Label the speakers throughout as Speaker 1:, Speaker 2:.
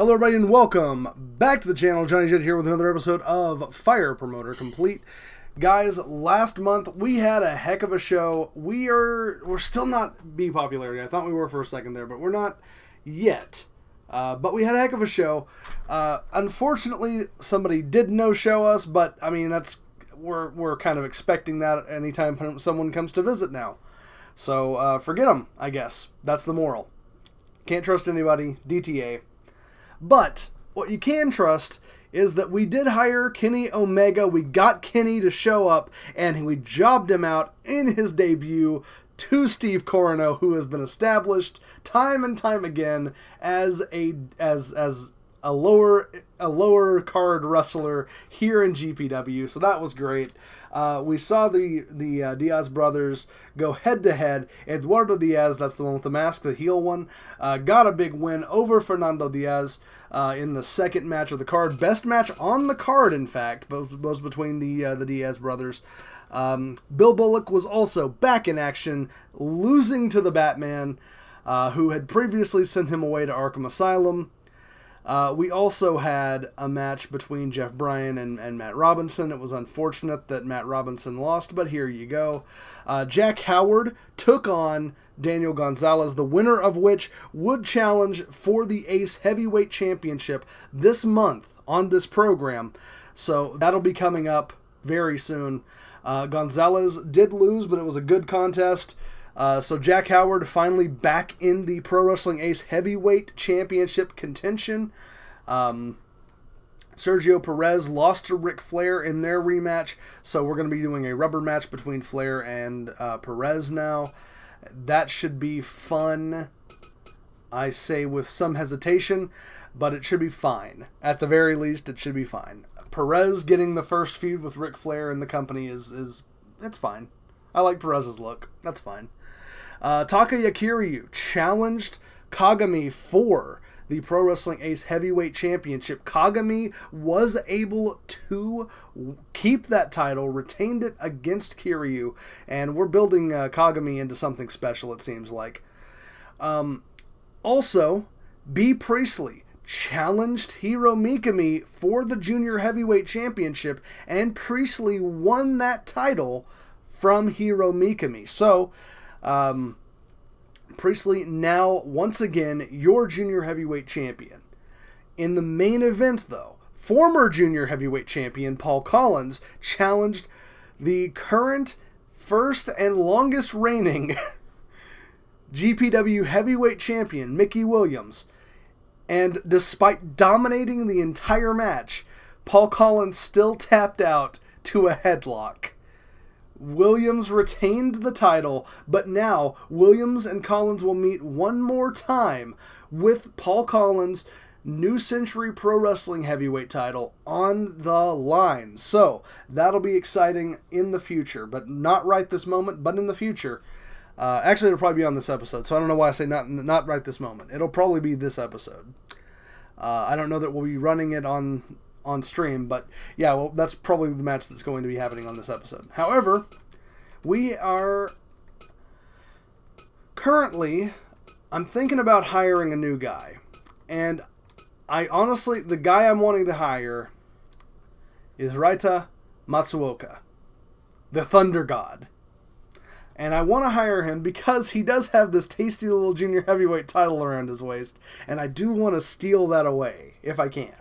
Speaker 1: Hello everybody and welcome back to the channel. Johnny Jett here with another episode of Fire Promoter Complete. Guys, last month we had a heck of a show. We're still not B popularity. I thought we were for a second there, but we're not yet. But we had a heck of a show. Unfortunately, somebody did no-show us, but I mean we're kind of expecting that anytime someone comes to visit now. So forget them, I guess. That's the moral. Can't trust anybody. DTA. But what you can trust is that we did hire Kenny Omega. We got Kenny to show up, and we jobbed him out in his debut to Steve Corino, who has been established time and time again as a lower card wrestler here in GPW. So that was great. We saw the Diaz brothers go head to head. Eduardo Diaz, that's the one with the mask, the heel one, got a big win over Fernando Diaz in the second match of the card. Best match on the card, in fact, was between the Diaz brothers. Bill Bullock was also back in action, losing to the Batman, who had previously sent him away to Arkham Asylum. We also had a match between Jeff Bryan and Matt Robinson. It was unfortunate that Matt Robinson lost, but here you go. Jack Howard took on Daniel Gonzalez, the winner of which would challenge for the Ace Heavyweight Championship this month on this program. So that'll be coming up very soon. Gonzalez did lose, but it was a good contest. So Jack Howard finally back in the Pro Wrestling Ace Heavyweight Championship contention. Sergio Perez lost to Ric Flair in their rematch, so we're going to be doing a rubber match between Flair and Perez now. That should be fun, I say with some hesitation, but it should be fine. At the very least, it should be fine. Perez getting the first feud with Ric Flair in the company it's fine. I like Perez's look. That's fine. Takaya Kiryu challenged Kagami for the Pro Wrestling Ace Heavyweight Championship. Kagami was able to keep that title, retained it against Kiryu, and we're building Kagami into something special, it seems like. Also, B. Priestley challenged Hiro Mikami for the Junior Heavyweight Championship, and Priestley won that title from Hiro Mikami. So, Priestley now, once again, your Junior Heavyweight Champion. In the main event, though, former Junior Heavyweight Champion Paul Collins challenged the current first and longest reigning GPW Heavyweight Champion Mickey Williams. And despite dominating the entire match, Paul Collins still tapped out to a headlock. Williams retained the title, but now Williams and Collins will meet one more time with Paul Collins' New Century Pro Wrestling Heavyweight title on the line. So that'll be exciting in the future, but not right this moment, but in the future. Actually, it'll probably be on this episode, so I don't know why I say not right this moment. It'll probably be this episode. I don't know that we'll be running it on stream, but yeah, well, that's probably the match that's going to be happening on this episode. However, we are currently, I'm thinking about hiring a new guy, and the guy I'm wanting to hire is Raita Matsuoka, the Thunder God. And I want to hire him because he does have this tasty little junior heavyweight title around his waist, and I do want to steal that away if I can.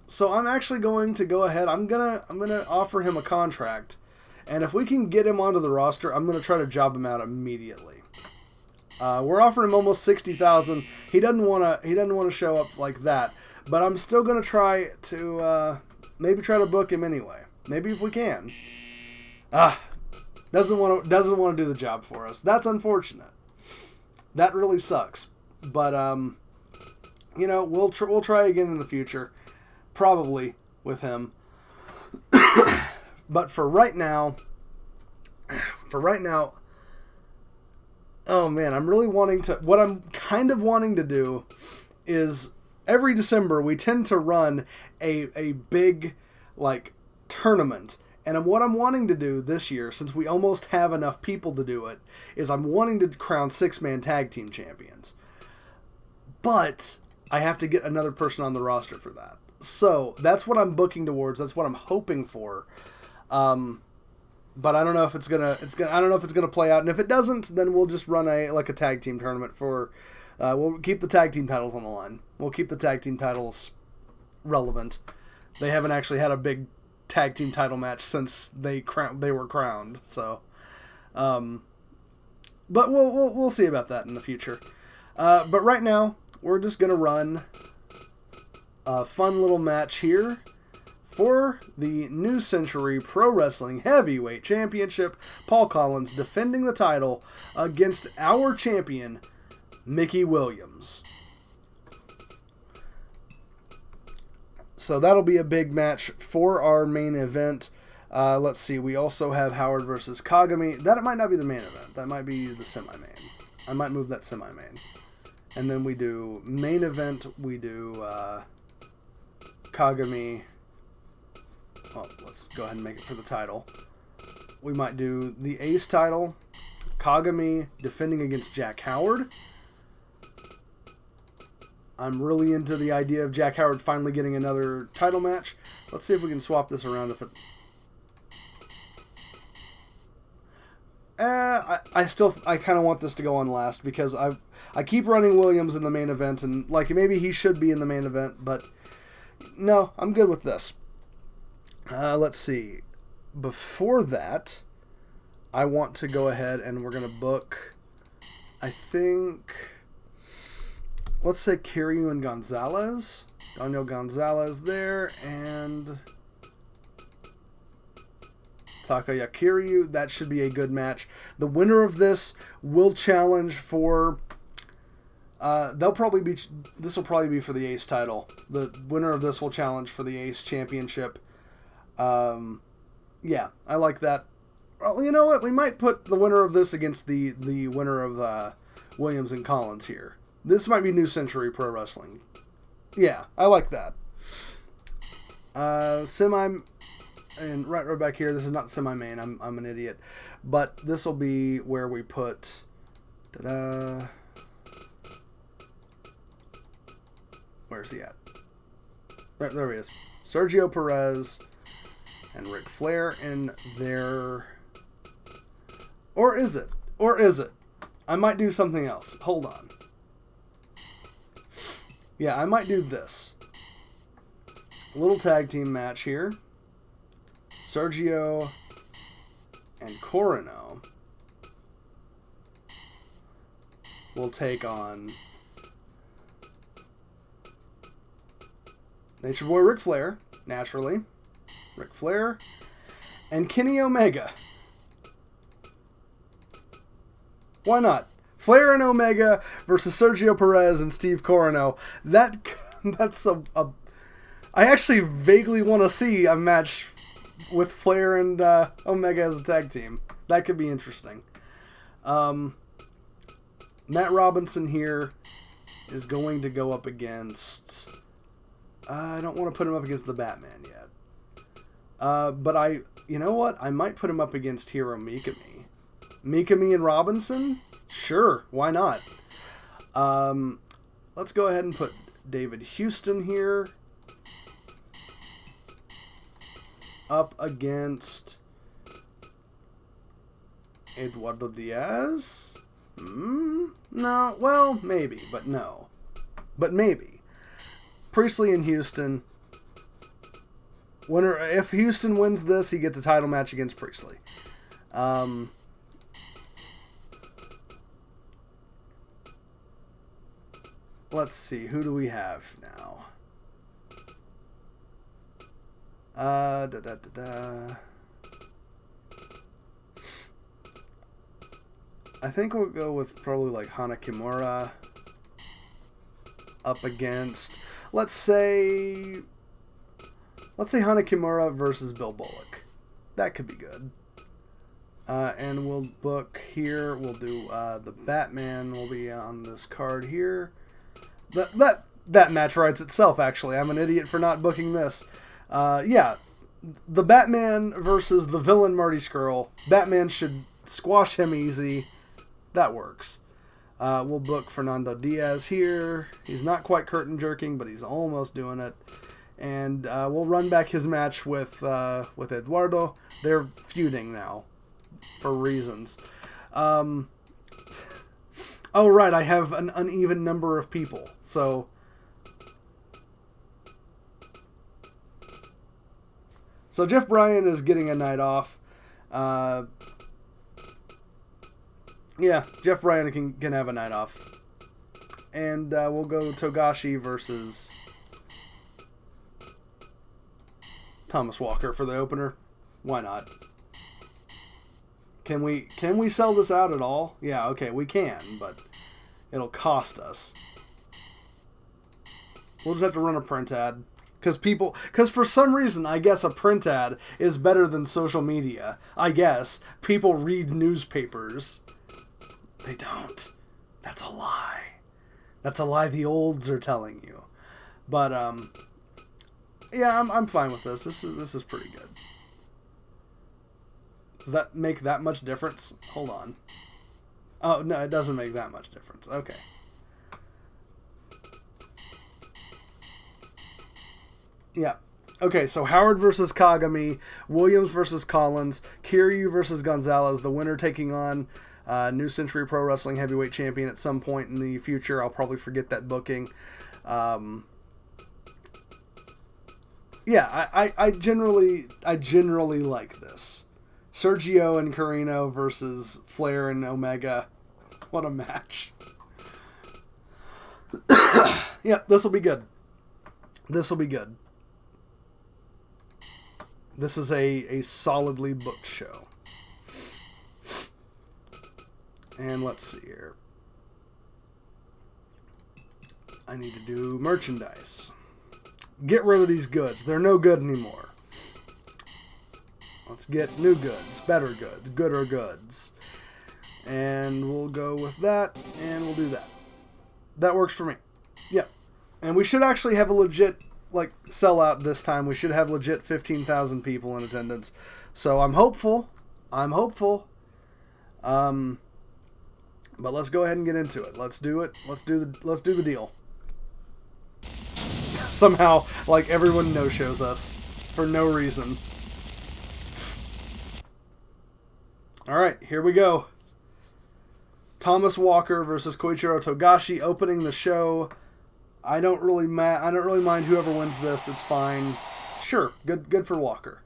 Speaker 1: So I'm actually going to go ahead. I'm gonna offer him a contract, and if we can get him onto the roster, I'm gonna try to job him out immediately. We're offering him almost $60,000. He doesn't want to show up like that, but I'm still gonna try to maybe try to book him anyway. Maybe if we can. Doesn't want to do the job for us. That's unfortunate. That really sucks. But we'll try again in the future, probably with him. But for right now, oh man, I'm really wanting to. What I'm kind of wanting to do is every December we tend to run a big tournament. And what I'm wanting to do this year, since we almost have enough people to do it, is I'm wanting to crown 6-man tag team champions. But I have to get another person on the roster for that. So that's what I'm booking towards. That's what I'm hoping for. But I don't know if it's gonna play out. And if it doesn't, then we'll just run a tag team tournament for. We'll keep the tag team titles on the line. We'll keep the tag team titles relevant. They haven't actually had a big tag team title match since they were crowned. So, but we'll see about that in the future. But right now, we're just gonna run a fun little match here for the New Century Pro Wrestling Heavyweight Championship. Paul Collins defending the title against our champion, Mickey Williams. So that'll be a big match for our main event. Let's see. We also have Howard versus Kagami. That might not be the main event. That might be the semi-main. I might move that semi-main. And then we do main event. We do Kagami. Oh, let's go ahead and make it for the title. We might do the Ace title. Kagami defending against Jack Howard. I'm really into the idea of Jack Howard finally getting another title match. Let's see if we can swap this around. If it, I kind of want this to go on last because I keep running Williams in the main event, and like maybe he should be in the main event, but no, I'm good with this. Let's see. Before that, I want to go ahead and we're gonna book. I think. Let's say Kiryu and Gonzalez. Daniel Gonzalez there, and Takaya Kiryu. That should be a good match. The winner of this will challenge for... this will probably be for the Ace title. The winner of this will challenge for the Ace Championship. Yeah, I like that. Well, you know what? We might put the winner of this against the winner of Williams and Collins here. This might be New Century Pro Wrestling. Yeah, I like that. And right back here, this is not semi-main. I'm an idiot. But this will be where we put... Where's he at? There he is. Sergio Perez and Ric Flair in there. Or is it? I might do something else. Hold on. Yeah, I might do this. A little tag team match here. Sergio and Corino will take on Nature Boy Ric Flair, naturally. Ric Flair and Kenny Omega. Why not? Flair and Omega versus Sergio Perez and Steve Corino. That's a I actually vaguely want to see a match with Flair and Omega as a tag team. That could be interesting. Matt Robinson here is going to go up against... I don't want to put him up against the Batman yet. But you know what? I might put him up against Hiro Mikami. Mikami and Robinson? Sure, why not? Let's go ahead and put David Houston here up against Eduardo Diaz. No, well, maybe, but no. But maybe. Priestley and Houston. Winner. If Houston wins this, he gets a title match against Priestley. Let's see, who do we have now? I think we'll go with probably like Hana Kimura up against, let's say Hana Kimura versus Bill Bullock. That could be good. And we'll book here, we'll do the Batman will be on this card here. That match writes itself, actually. I'm an idiot for not booking this. Yeah, the Batman versus the villain Marty Scurll. Batman should squash him easy. That works. We'll book Fernando Diaz here. He's not quite curtain jerking, but he's almost doing it. And we'll run back his match with Eduardo. They're feuding now for reasons. Oh, right. I have an uneven number of people. So Jeff Bryan is getting a night off. Yeah, Jeff Bryan can have a night off. And we'll go Togashi versus Thomas Walker for the opener. Why not? Can we sell this out at all? Yeah, okay, we can, but it'll cost us. We'll just have to run a print ad. Because for some reason, I guess a print ad is better than social media. I guess. People read newspapers. They don't. That's a lie. That's a lie the olds are telling you. But, yeah, I'm fine with this. This is pretty good. Does that make that much difference? Hold on. Oh, no, it doesn't make that much difference. Okay. Yeah. Okay, so Howard versus Kagami, Williams versus Collins, Kiryu versus Gonzalez, the winner taking on New Century Pro Wrestling Heavyweight Champion at some point in the future. I'll probably forget that booking. Yeah, I generally like this. Sergio and Carino versus Flair and Omega. What a match. Yeah, this will be good. This will be good. This is a solidly booked show. And let's see here. I need to do merchandise. Get rid of these goods. They're no good anymore. Let's get new goods, better goods, gooder goods. And we'll go with that, and we'll do that. That works for me. Yep. And we should actually have a legit, sellout this time. We should have legit 15,000 people in attendance. So I'm hopeful. But let's go ahead and get into it. Let's do it. Let's do the deal. Somehow, everyone no-shows us for no reason. Alright, here we go. Thomas Walker versus Koichiro Togashi opening the show. I don't really mind whoever wins this. It's fine. Sure, good for Walker.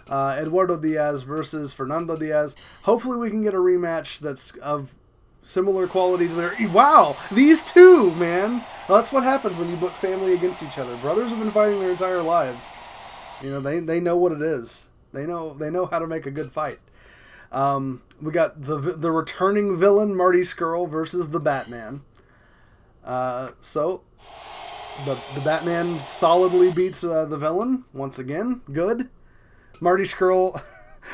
Speaker 1: Eduardo Diaz versus Fernando Diaz. Hopefully we can get a rematch that's of similar quality to their... Wow! These two, man! Well, that's what happens when you book family against each other. Brothers have been fighting their entire lives. You know, they know what it is. They know how to make a good fight. We got the returning villain, Marty Scurll, versus the Batman. So, the Batman solidly beats the villain, once again. Good. Marty Scurll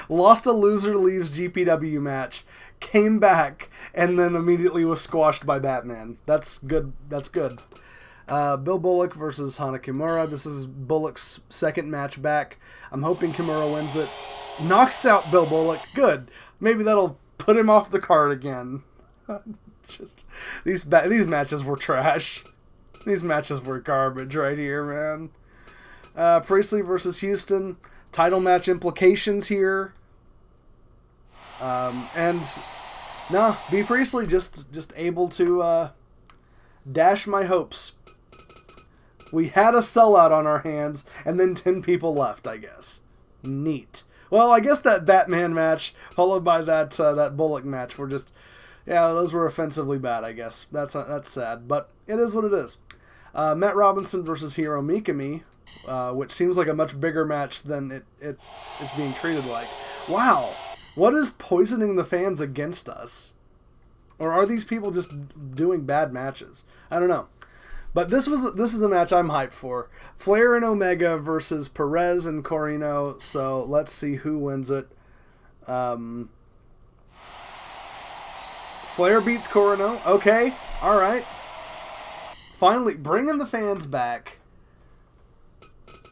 Speaker 1: lost a loser leaves GPW match, came back, and then immediately was squashed by Batman. That's good. That's good. Bill Bullock versus Hana Kimura. This is Bullock's second match back. I'm hoping Kimura wins it. Knocks out Bill Bullock. Good. Maybe that'll put him off the card again. Just these matches were trash. These matches were garbage right here, man. Priestley versus Houston. Title match implications here. B. Priestley just able to dash my hopes. We had a sellout on our hands, and then 10 people left, I guess. Neat. Well, I guess that Batman match, followed by that Bullock match, were just... Yeah, those were offensively bad, I guess. That's sad, but it is what it is. Matt Robinson versus Hiro Mikami, which seems like a much bigger match than it's being treated like. Wow! What is poisoning the fans against us? Or are these people just doing bad matches? I don't know. But this is a match I'm hyped for. Flair and Omega versus Perez and Corino. So let's see who wins it. Flair beats Corino. Okay. All right. Finally, bringing the fans back.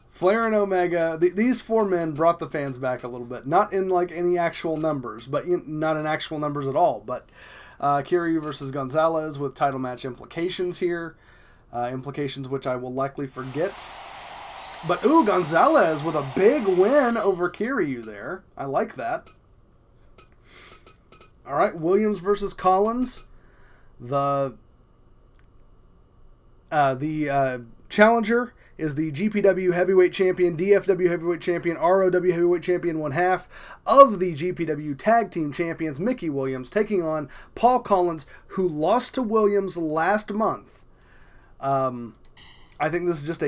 Speaker 1: Flair and Omega. These four men brought the fans back a little bit. Not in any actual numbers, but not in actual numbers at all. But Kiryu versus Gonzalez with title match implications here. Implications which I will likely forget. But, ooh, Gonzalez with a big win over Kiryu there. I like that. All right, Williams versus Collins. The challenger is the GPW Heavyweight Champion, DFW Heavyweight Champion, ROW Heavyweight Champion, one half of the GPW Tag Team Champions, Mickey Williams, taking on Paul Collins, who lost to Williams last month. I think this is just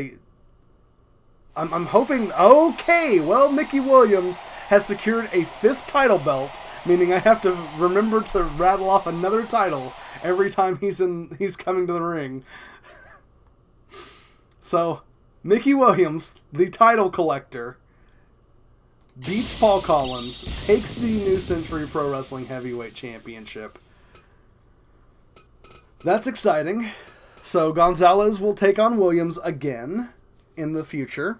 Speaker 1: I'm hoping... Okay, well, Mickey Williams has secured a 5th title belt, meaning I have to remember to rattle off another title every time he's coming to the ring. So, Mickey Williams, the title collector, beats Paul Collins, takes the New Century Pro Wrestling Heavyweight Championship. That's exciting. So, Gonzalez will take on Williams again in the future.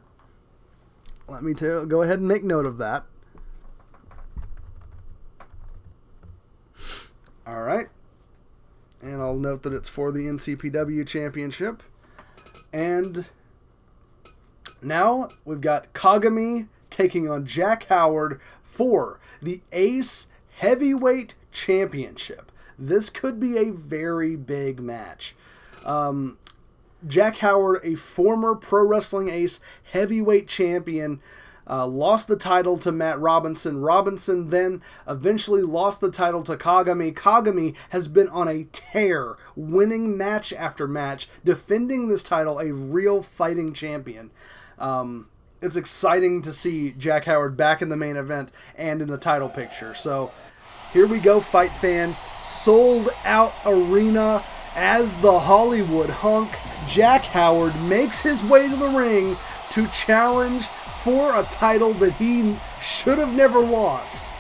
Speaker 1: Let me go ahead and make note of that. All right. And I'll note that it's for the NCPW Championship. And now we've got Kagami taking on Jack Howard for the Ace Heavyweight Championship. This could be a very big match. Jack Howard, a former Pro Wrestling Ace Heavyweight Champion, lost the title to Matt Robinson. Robinson then eventually lost the title to Kagami. Kagami has been on a tear, winning match after match, defending this title, a real fighting champion. It's exciting to see Jack Howard back in the main event and in the title picture. So here we go, fight fans. Sold out arena as the Hollywood Hunk. Jack Howard makes his way to the ring to challenge for a title that he should have never lost.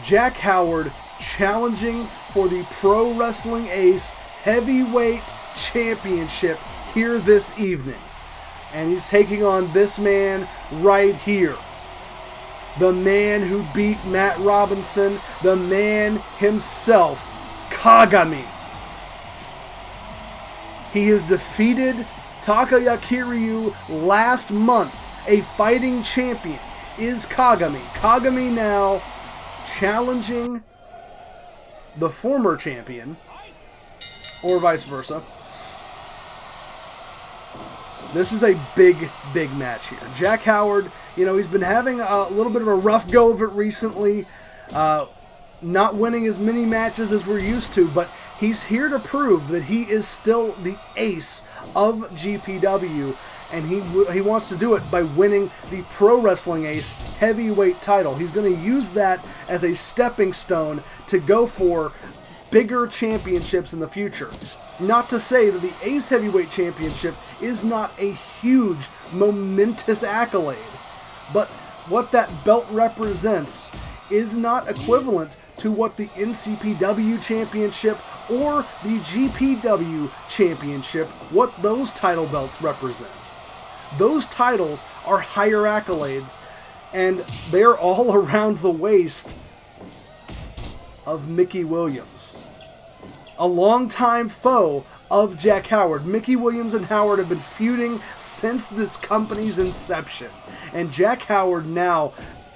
Speaker 1: Jack Howard challenging for the Pro Wrestling Ace Heavyweight Championship here this evening. And he's taking on this man right here. The man who beat Matt Robinson, the man himself, Kagami. He has defeated Takaya Kiryu last month. A fighting champion is Kagami. Kagami now challenging the former champion, or vice versa. This is a big, big match here. Jack Howard, he's been having a little bit of a rough go of it recently, not winning as many matches as we're used to, but he's here to prove that he is still the ace of GPW, and he wants to do it by winning the Pro Wrestling Ace Heavyweight title. He's going to use that as a stepping stone to go for bigger championships in the future. Not to say that the Ace Heavyweight Championship is not a huge, momentous accolade, but what that belt represents is not equivalent to what the NCPW Championship or the GPW Championship, what those title belts represent. Those titles are higher accolades, and they're all around the waist of Mickey Williams, a longtime foe of Jack Howard. Mickey Williams and Howard have been feuding since this company's inception, and Jack Howard now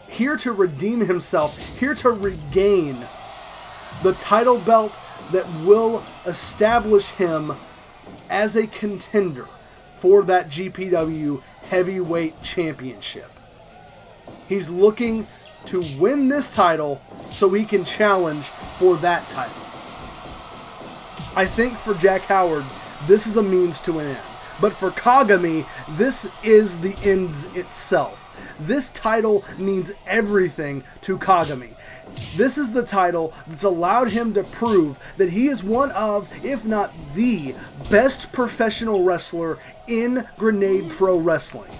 Speaker 1: here to redeem himself, here to regain the title belt that will establish him as a contender for that GPW Heavyweight Championship. He's looking to win this title so he can challenge for that title. I think for Jack Howard, this is a means to an end. But for Kagami, this is the end itself. This title means everything to Kagami. This is the title that's allowed him to prove that he is one of, if not the, best professional wrestler in Grenade Pro Wrestling.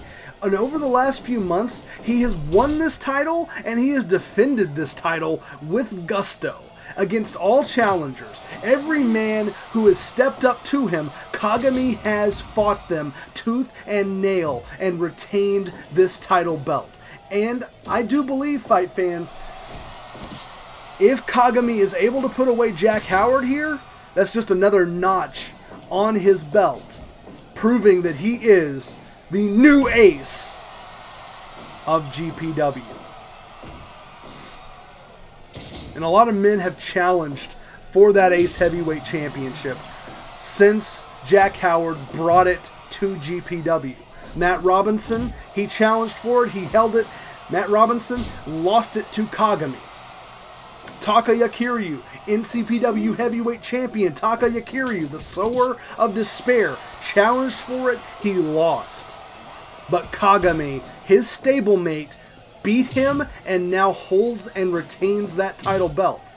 Speaker 1: And over the last few months, he has won this title, and he has defended this title with gusto against all challengers. Every man who has stepped up to him, Kagami has fought them tooth and nail and retained this title belt. And I do believe, fight fans, If Kagami is able to put away Jack Howard here, that's just another notch on his belt, proving that he is the new ace of GPW. And a lot of men have challenged for that Ace Heavyweight Championship since Jack Howard brought it to GPW. Matt Robinson, he challenged for it, he held it. Matt Robinson lost it to Kagami. Takaya Kiryu, NCPW Heavyweight Champion. Takaya Kiryu, the sower of despair, challenged for it, he lost. But Kagami, his stablemate, beat him and now holds and retains that title belt.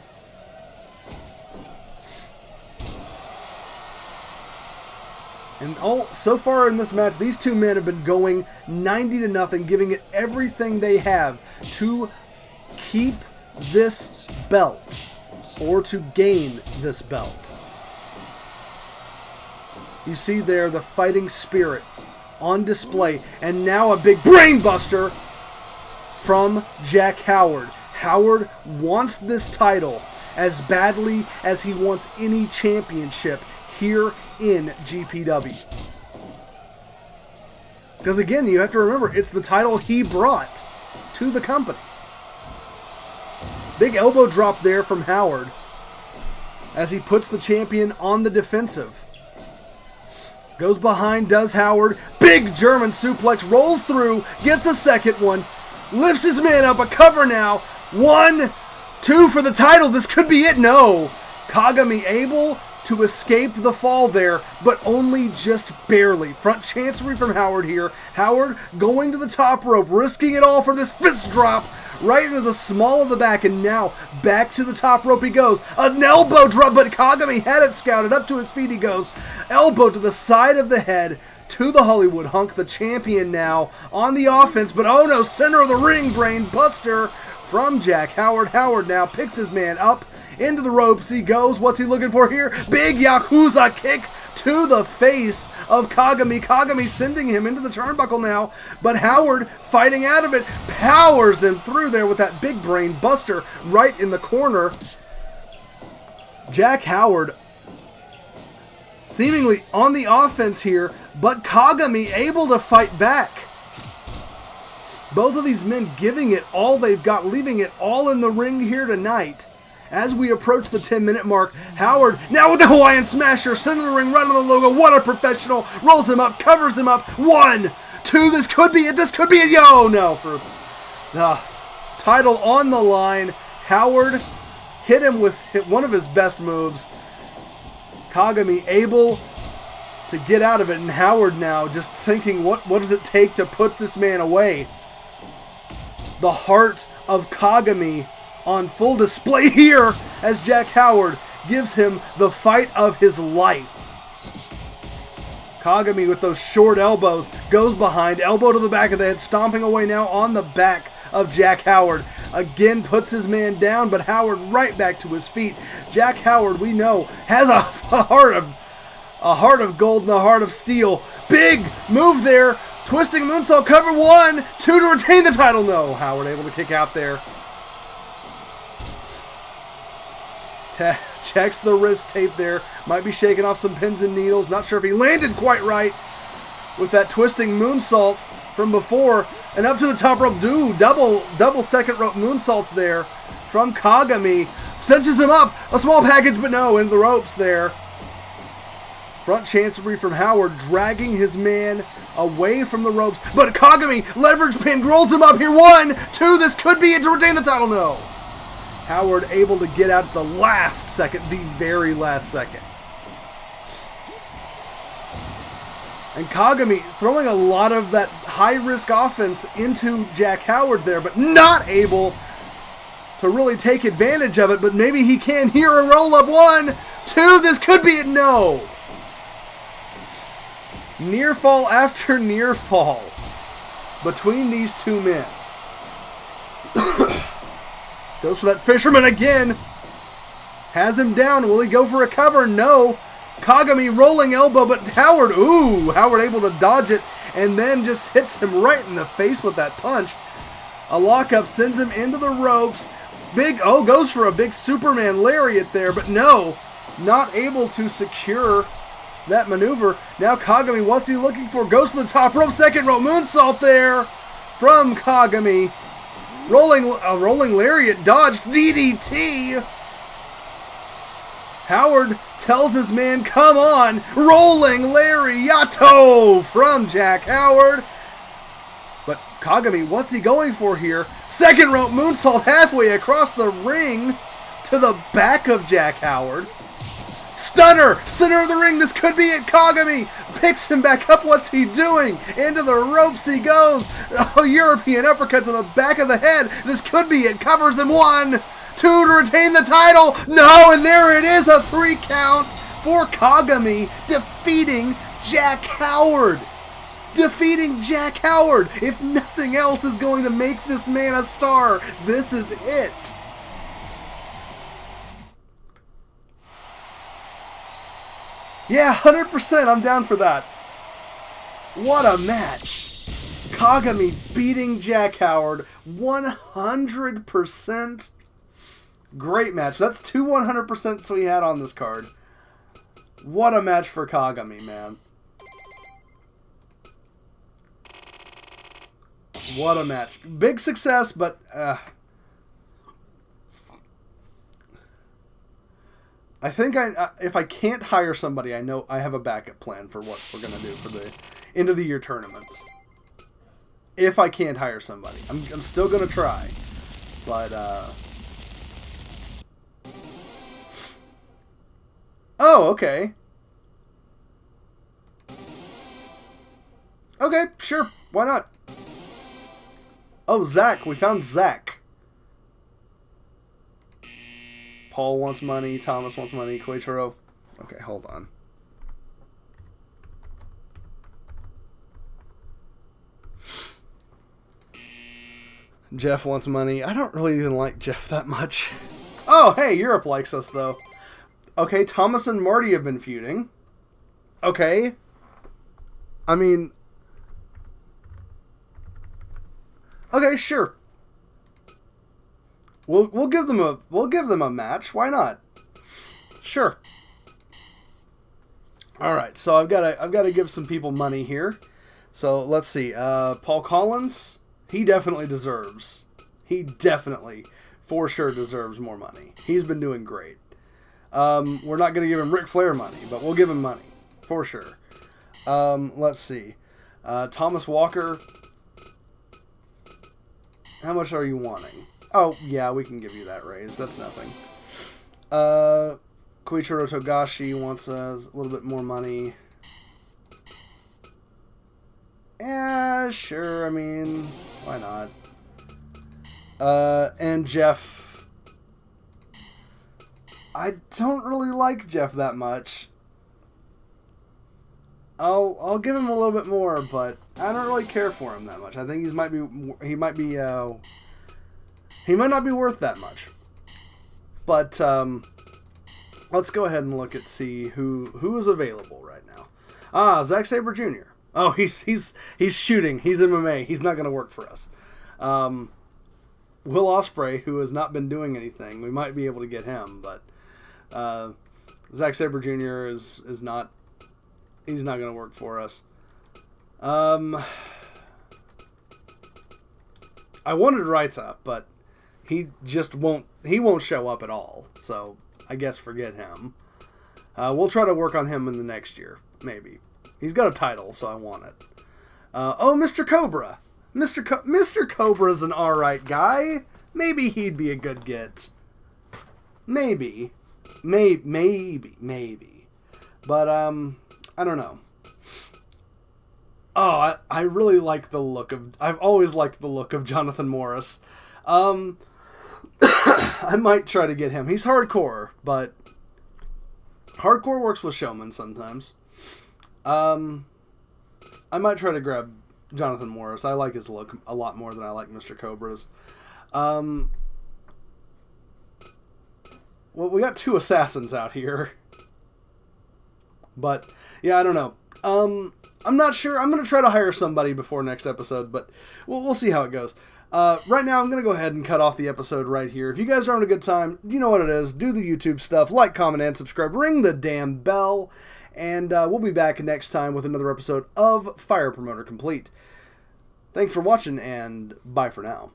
Speaker 1: And so far in this match, these two men have been going 90-0, giving it everything they have to keep this belt or to gain this belt. You see there the fighting spirit on display, and now a big brain buster from Jack Howard. Howard wants this title as badly as he wants any championship here in GPW. Because again, you have to remember, it's the title he brought to the company. Big elbow drop there from Howard as he puts the champion on the defensive. Goes behind, does Howard. Big German suplex, rolls through, gets a second one, lifts his man up, a cover now. 1, 2 for the title. This could be it. No. Kagami able to escape the fall there, but only just barely. Front chancery from Howard here. Howard going to the top rope, risking it all for this fist drop right into the small of the back, and now back to the top rope he goes. An elbow drop, but Kagami had it scouted. Up to his feet he goes. Elbow to the side of the head to the Hollywood Hunk, the champion now on the offense, but oh no, center of the ring brain buster from Jack Howard. Howard now picks his man up into the ropes. He goes. What's he looking for here? Big Yakuza kick to the face of Kagami. Kagami sending him into the turnbuckle now, but Howard fighting out of it, powers him through there with that big brain buster right in the corner. Jack Howard seemingly on the offense here, but Kagami able to fight back. Both of these men giving it all they've got, leaving it all in the ring here tonight. As we approach the 10-minute mark, Howard now with the Hawaiian Smasher, center of the ring, right on the logo. What a professional. Rolls him up, covers him up. 1, 2, this could be it. This could be it. Yo, no. For the title on the line, Howard hit him with one of his best moves. Kagami able to get out of it, and Howard now just thinking, what does it take to put this man away? The heart of Kagami on full display here as Jack Howard gives him the fight of his life. Kagami with those short elbows goes behind, elbow to the back of the head, stomping away now on the back of Jack Howard. Again puts his man down, but Howard right back to his feet. Jack Howard, we know, has a heart of gold and a heart of steel. Big move there. Twisting moonsault cover. 1, 2 to retain the title. No, Howard able to kick out there. Checks the wrist tape there. Might be shaking off some pins and needles. Not sure if he landed quite right with that twisting moonsault from before. And up to the top rope. Dude, double second rope moonsaults there from Kagami. Cinches him up. A small package, but no, into the ropes there. Front chancery from Howard, dragging his man away from the ropes. But Kagami, leverage pin, rolls him up here. 1, 2, this could be it to retain the title. No. Howard able to get out at the last second, the very last second. And Kagami throwing a lot of that high-risk offense into Jack Howard there, but not able to really take advantage of it, but maybe he can here. A roll-up. 1, 2, this could be it. No. Near fall after near fall between these two men. Goes for that fisherman again. Has him down. Will he go for a cover? No. Kagami rolling elbow, but Howard, Howard able to dodge it and then just hits him right in the face with that punch. A lockup sends him into the ropes. Goes for a big Superman lariat there, but no, not able to secure that maneuver. Now Kagami, what's he looking for? Goes to the top rope, second rope moonsault there from Kagami. Rolling lariat, dodged DDT. Howard tells his man, come on, rolling lariato from Jack Howard. But Kagami, what's he going for here? Second rope moonsault halfway across the ring to the back of Jack Howard. Stunner! Center of the ring, this could be it. Kagami picks him back up. What's he doing? Into the ropes he goes. Oh, European uppercut to the back of the head. This could be it. Covers him. 1, 2 to retain the title. No, and there it is. A 3 count for Kagami defeating Jack Howard. Defeating Jack Howard. If nothing else is going to make this man a star, this is it. Yeah, 100%. I'm down for that. What a match. Kagami beating Jack Howard 100%. Great match. That's 2 100%s we had on this card. What a match for Kagami, man. What a match. Big success, but I think if I can't hire somebody, I know I have a backup plan for what we're going to do for the end of the year tournament. If I can't hire somebody. I'm still going to try. But, oh, okay. Okay, sure. Why not? Oh, Zach. We found Zach. Paul wants money. Thomas wants money. Koichiro. Okay, hold on. Jeff wants money. I don't really even like Jeff that much. Oh, hey, Europe likes us, though. Okay, Thomas and Marty have been feuding. Okay. I mean... Okay, sure. We'll give them a match. Why not? Sure. All right. So I've got to give some people money here. So let's see. Paul Collins, he definitely deserves. He definitely, for sure, deserves more money. He's been doing great. We're not going to give him Ric Flair money, but we'll give him money for sure. Let's see. Thomas Walker. How much are you wanting? Oh, yeah, we can give you that raise. That's nothing. Koichiro Togashi wants a little bit more money. Yeah, sure. I mean, why not? And Jeff. I don't really like Jeff that much. I'll give him a little bit more, but I don't really care for him that much. I think he might not be worth that much. But let's go ahead and see who is available right now. Zack Sabre Jr. Oh, he's shooting. He's MMA. He's not going to work for us. Will Ospreay, who has not been doing anything, we might be able to get him, but Zack Sabre Jr. is not. He's not going to work for us. I wanted Raita, but he just won't. He won't show up at all. So I guess forget him. We'll try to work on him in the next year, maybe. He's got a title, so I want it. Mr. Cobra. Mr. Cobra's an alright guy. Maybe he'd be a good get. Maybe. But, I don't know. Oh, I really like the look of... I've always liked the look of Jonathan Morris. I might try to get him. He's hardcore, but... Hardcore works with showmen sometimes. I might try to grab Jonathan Morris. I like his look a lot more than I like Mr. Cobra's. Well, we got 2 assassins out here. But, yeah, I don't know. I'm not sure. I'm going to try to hire somebody before next episode, but we'll see how it goes. Right now, I'm going to go ahead and cut off the episode right here. If you guys are having a good time, you know what it is. Do the YouTube stuff. Like, comment, and subscribe. Ring the damn bell. And we'll be back next time with another episode of Fire Promoter Complete. Thanks for watching, and bye for now.